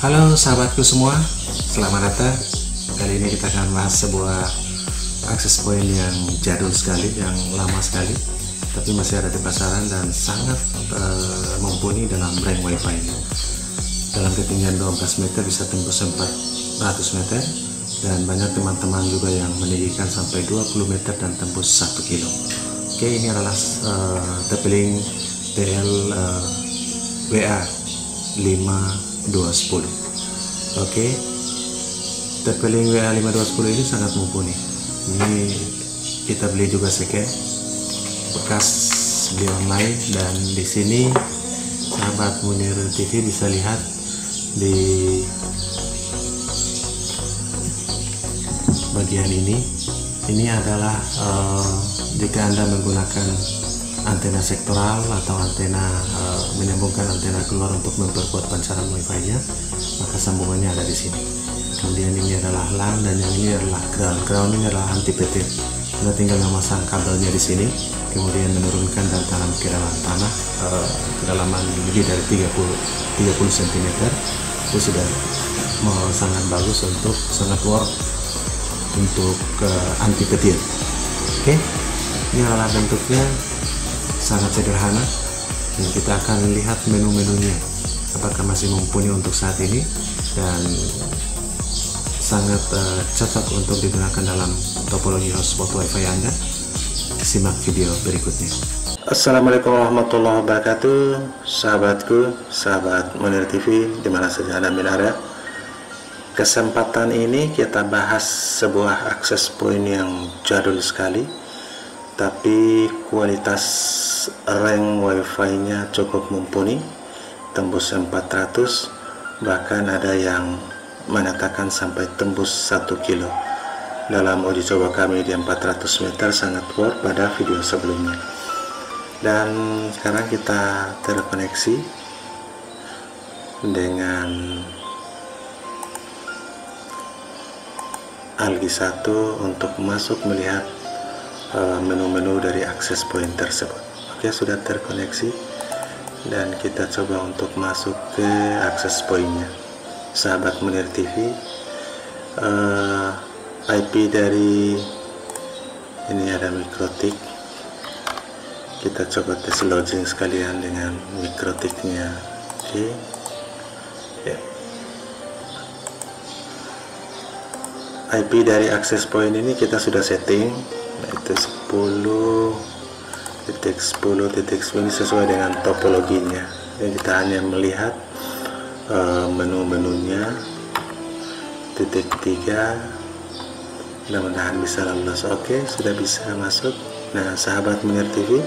Halo sahabatku semua, selamat datang. Kali ini kita akan bahas sebuah akses point yang jadul sekali, yang lama sekali, tapi masih ada di pasaran dan sangat mumpuni dalam rank wifi ini. Dalam ketinggian 12 meter bisa tembus 400 meter, dan banyak teman-teman juga yang meninggikan sampai 20 meter dan tembus 1 kilo. Oke, ini adalah TP-Link TL WA 5210. Oke, TP-Link WA 5210 ini sangat mumpuni. Ini kita beli juga second, bekas beli online, dan di sini sahabat Munir TV bisa lihat di bagian ini. Ini adalah jika Anda menggunakan antena sektoral atau antena menyambungkan antena keluar untuk memperkuat pancaran wifi-nya, maka sambungannya ada di sini. Kemudian ini adalah LAN, dan yang ini adalah ground. Ground ini adalah anti petir. Anda tinggal memasang kabelnya di sini, kemudian menurunkan dan tanam ke dalam tanah kedalaman lebih dari 30 cm. Itu sudah sangat bagus, sangat worth untuk anti petir. Oke, ini adalah bentuknya, sangat sederhana, dan kita akan lihat menu-menunya apakah masih mumpuni untuk saat ini, dan sangat cocok untuk digunakan dalam topologi hotspot wifi Anda. Simak video berikutnya. Assalamualaikum warahmatullahi wabarakatuh, sahabatku, sahabat Munir TV dimana saja Anda berada. Kesempatan ini kita bahas sebuah akses point yang jadul sekali, tapi kualitas rank wifi-nya cukup mumpuni, tembus 400, bahkan ada yang menyatakan sampai tembus 1 kilo. Dalam uji coba kami di 400 meter sangat worth pada video sebelumnya. Dan sekarang kita terkoneksi dengan Algi 1 untuk masuk melihat menu-menu dari akses point tersebut. Oke, sudah terkoneksi, dan kita coba untuk masuk ke akses pointnya. Sahabat Munir TV, IP dari ini ada mikrotik. Kita coba tes login sekalian dengan mikrotiknya. Oke, ya. IP dari akses point ini kita sudah setting, yaitu 10.10.10 sesuai dengan topologinya. Dan kita hanya melihat menu-menunya. Titik 3, mudah-mudahan bisa lolos. Oke, sudah bisa masuk. Nah, sahabat Munir TV,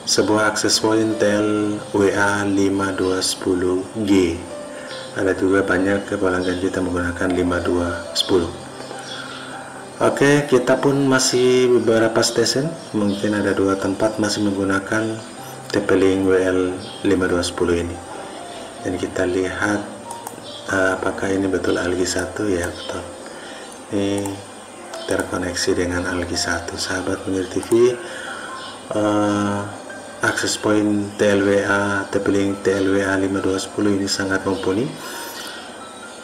sebuah akses point TL WA 5210G. Ada juga banyak pelanggan kita menggunakan 5210. Oke, kita pun masih beberapa stesen, mungkin ada 2 tempat masih menggunakan TP-Link WL 5210 ini. Dan kita lihat apakah ini betul Algi 1. Ya, betul. Ini terkoneksi dengan Algi 1. Sahabat Munir TV, akses point TLWA, TP-Link TLWA 5210 ini sangat mumpuni.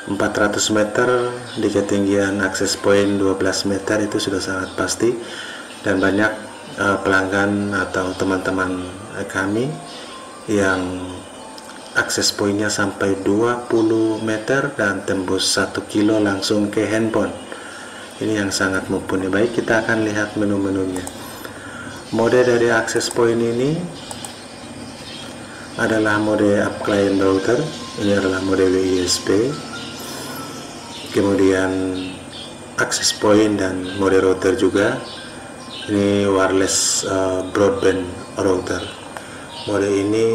400 meter di ketinggian akses point 12 meter itu sudah sangat pasti, dan banyak pelanggan atau teman-teman kami yang akses pointnya sampai 20 meter dan tembus 1 kilo langsung ke handphone. Ini yang sangat mumpuni. Baik, kita akan lihat menu-menunya. Mode dari akses point ini adalah mode up client router. Ini adalah mode WISP. Kemudian akses point dan mode router juga. Ini wireless broadband router. Mode ini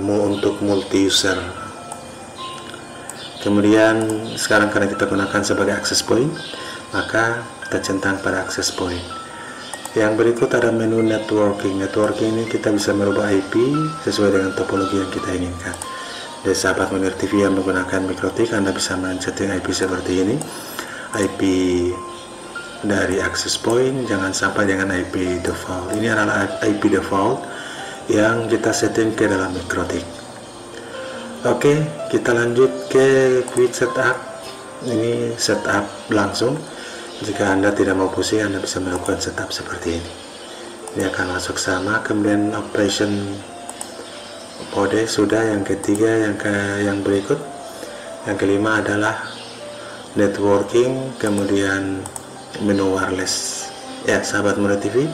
untuk multi user. Kemudian sekarang karena kita gunakan sebagai akses point, maka kita centang pada akses point. Yang berikut ada menu networking. Networking ini kita bisa merubah IP sesuai dengan topologi yang kita inginkan. Dari sahabat Munir TV yang menggunakan mikrotik, Anda bisa men-setting IP seperti ini. IP dari access point, jangan sampai dengan IP default. Ini adalah IP default yang kita setting ke dalam mikrotik. Oke, kita lanjut ke quick setup. Ini setup langsung. Jika Anda tidak mau pusing, Anda bisa melakukan setup seperti ini. Ini akan masuk sama. Kemudian operation mode sudah. Yang ketiga, yang berikut, yang kelima adalah networking, kemudian menu wireless. Ya, sahabat Mode TV,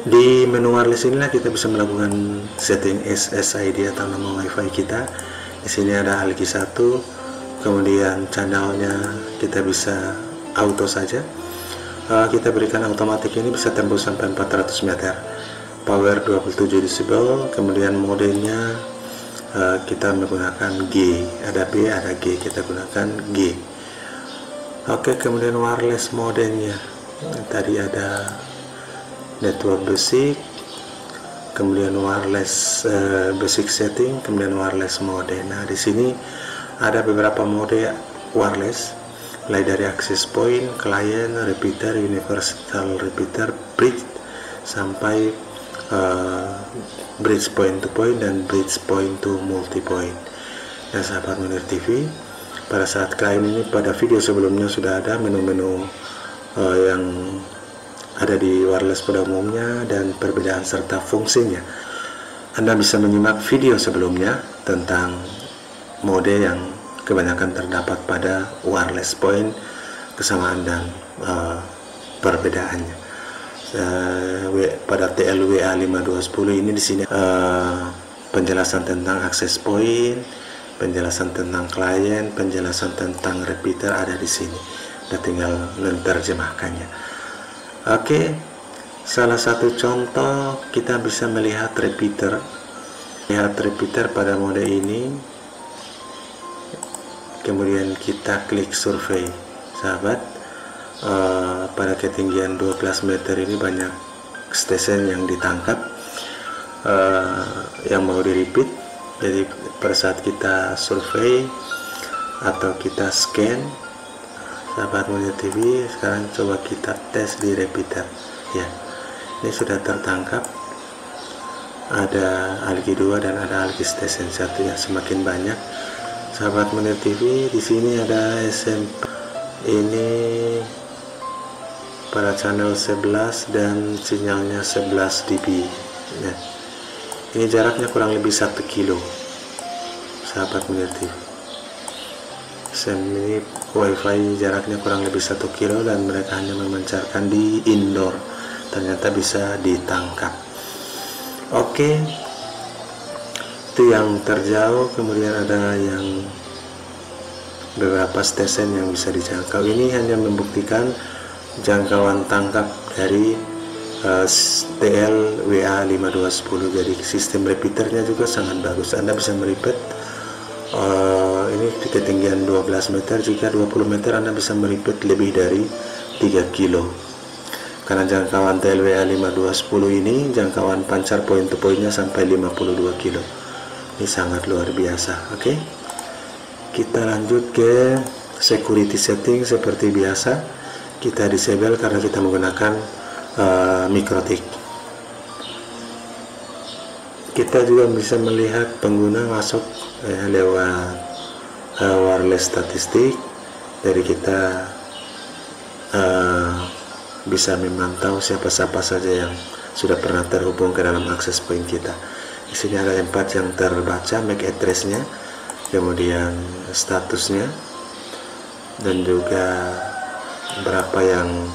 di menu wireless inilah kita bisa melakukan setting SSID atau nama WiFi kita. Di sini ada ALGI 1, kemudian channelnya kita bisa auto saja. Kita berikan otomatis, ini bisa tembus sampai 400 meter. Power 27 decibel, kemudian modenya kita menggunakan G, ada B, ada G, kita gunakan G. Oke, kemudian wireless modenya tadi ada network basic, kemudian wireless basic setting, kemudian wireless mode. Nah, di sini ada beberapa mode wireless, mulai dari access point, client, repeater, universal repeater, bridge, sampai bridge point to point dan bridge point to multi point. Nah, sahabat Mode TV, pada saat client ini, pada video sebelumnya sudah ada menu-menu yang ada di wireless pada umumnya dan perbedaan serta fungsinya. Anda bisa menyimak video sebelumnya tentang mode yang kebanyakan terdapat pada wireless point, kesamaan dan perbedaannya. Pada TLWA5210 ini di sini penjelasan tentang access point, penjelasan tentang client, penjelasan tentang repeater ada di sini. Kita tinggal menerjemahkannya. Oke, salah satu contoh kita bisa melihat repeater. Lihat repeater pada mode ini. Kemudian kita klik survei, sahabat. Pada ketinggian 12 meter ini banyak stesen yang ditangkap, yang mau di repeat. Jadi pada saat kita survei atau kita scan, sahabat Mode TV, sekarang coba kita tes di repeater. Ya, ini sudah tertangkap. Ada ALGI 2 dan ada ALGI station 1 yang semakin banyak. Sahabat Mode TV, di sini ada SMP. Ini pada channel 11 dan sinyalnya 11 dB. Ya. Ini jaraknya kurang lebih 1 kilo. Sahabat Mode TV. Ini WiFi jaraknya kurang lebih 1 kilo dan mereka hanya memancarkan di indoor. Ternyata bisa ditangkap. Oke, itu yang terjauh. Kemudian ada yang beberapa stesen yang bisa dijangkau. Ini hanya membuktikan jangkauan tangkap dari TLWA5210. Jadi sistem repeaternya juga sangat bagus. Anda bisa merepeat. Ini di ketinggian 12 meter, jika 20 meter Anda bisa merepeat lebih dari 3 kilo. Karena jangkauan TLWA5210 ini, jangkauan pancar point to pointnya sampai 52 kilo. Ini sangat luar biasa. Oke, kita lanjut ke security setting. Seperti biasa, kita disable karena kita menggunakan MikroTik. Kita juga bisa melihat pengguna masuk lewat wireless statistik. Dari kita bisa memantau siapa-siapa saja yang sudah pernah terhubung ke dalam access point kita. Di sini ada tempat yang terbaca, MAC address-nya, kemudian statusnya, dan juga berapa yang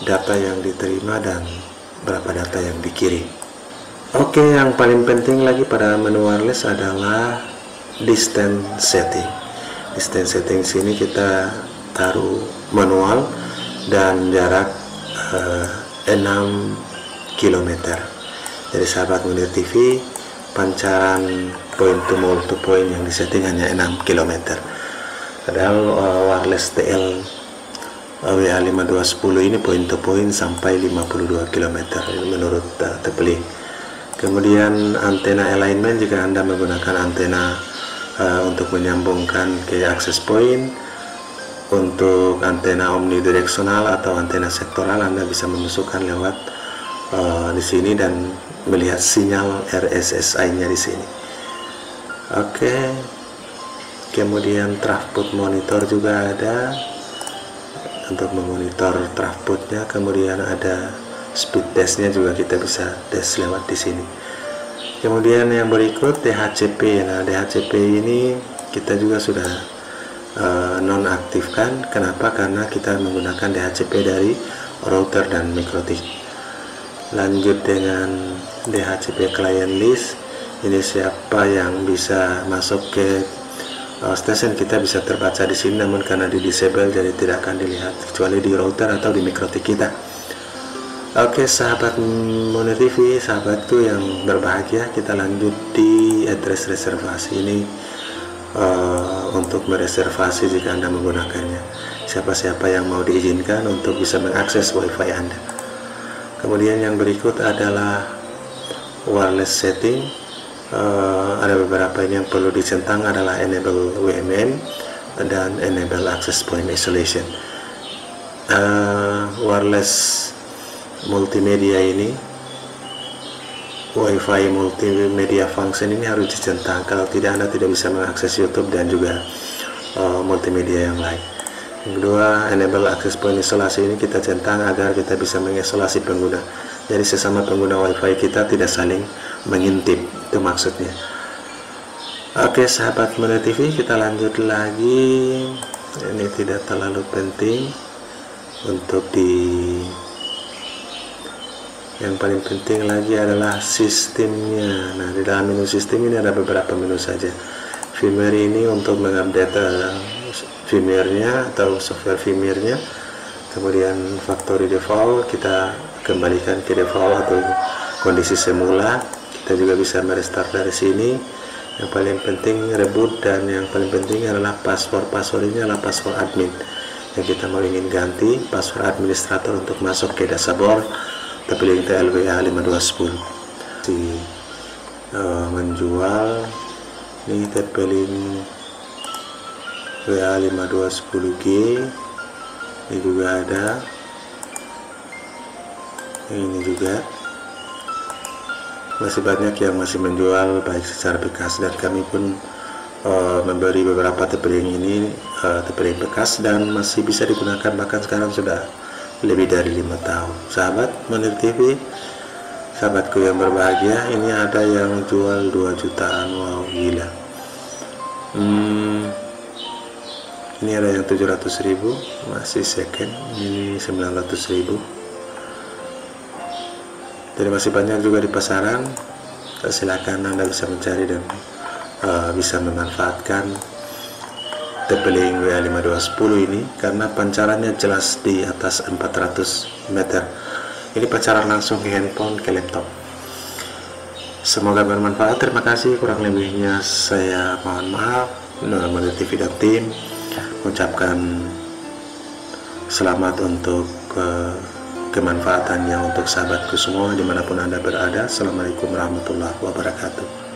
data yang diterima dan berapa data yang dikirim. Oke, yang paling penting lagi pada menu wireless adalah distance setting. Distance setting sini kita taruh manual dan jarak 6 km. Jadi sahabat Mode TV, pancaran point to multi-point yang disetting hanya 6 km. Padahal wireless TL WA5210 ini point to point sampai 52 km menurut Tepeli. Kemudian antena alignment, jika Anda menggunakan antena untuk menyambungkan ke access point, untuk antena omnidireksional atau antena sektoral, Anda bisa memasukkan lewat di sini dan melihat sinyal RSSI-nya di sini. Oke, kemudian throughput monitor juga ada untuk memonitor throughputnya. Kemudian ada speed testnya juga, kita bisa tes lewat di sini. Kemudian yang berikut DHCP. Nah, DHCP ini kita juga sudah nonaktifkan. Kenapa? Karena kita menggunakan DHCP dari router dan MikroTik. Lanjut dengan DHCP client list. Ini siapa yang bisa masuk ke station, kita bisa terbaca di sini, namun karena di disable jadi tidak akan dilihat kecuali di router atau di MikroTik kita. Oke, sahabat Munir TV, sahabatku yang berbahagia, kita lanjut di address reservasi ini untuk mereservasi jika Anda menggunakannya. Siapa-siapa yang mau diizinkan untuk bisa mengakses WiFi Anda. Kemudian yang berikut adalah wireless setting. Ada beberapa yang perlu dicentang, adalah enable WMN dan enable access point isolation. Wireless multimedia ini, WiFi multimedia function ini harus dicentang. Kalau tidak, Anda tidak bisa mengakses YouTube dan juga multimedia yang lain. Yang kedua, enable access point isolasi ini kita centang agar kita bisa mengisolasi pengguna. Jadi sesama pengguna WiFi kita tidak saling mengintip, itu maksudnya. Oke, sahabat Munir TV, kita lanjut lagi. Ini tidak terlalu penting untuk yang paling penting lagi adalah sistemnya. Nah, di dalam menu sistem ini ada beberapa menu saja. Firmware ini untuk mengupdate firmware-nya atau software firmware-nya. Kemudian factory default kita kembalikan ke default atau kondisi semula. Kita juga bisa merestart dari sini. Yang paling penting reboot, dan yang paling penting adalah password. Password ini adalah password admin yang kita mau ingin ganti. Password administrator untuk masuk ke dashboard TP-Link TLWA 5210. Menjual ini TP-Link WA 5210G. Ini juga ada, ini juga masih banyak yang masih menjual baik secara bekas, dan kami pun memberi beberapa TP-Link ini TP-Link bekas dan masih bisa digunakan, bahkan sekarang sudah lebih dari 5 tahun. Sahabat Munir TV, sahabatku yang berbahagia, ini ada yang jual 2 jutaan. Wow, gila. Ini ada yang 700.000 masih second, ini 900.000. Jadi masih banyak juga di pasaran. Silakan Anda bisa mencari dan bisa memanfaatkan TP-Link WA5210 ini, karena pancarannya jelas di atas 400 meter. Ini pancaran langsung ke handphone, ke laptop. Semoga bermanfaat. Terima kasih. Kurang lebihnya saya mohon maaf. Munir TV dan tim mengucapkan selamat untuk kemanfaatannya untuk sahabatku semua dimanapun Anda berada. Assalamualaikum warahmatullahi wabarakatuh.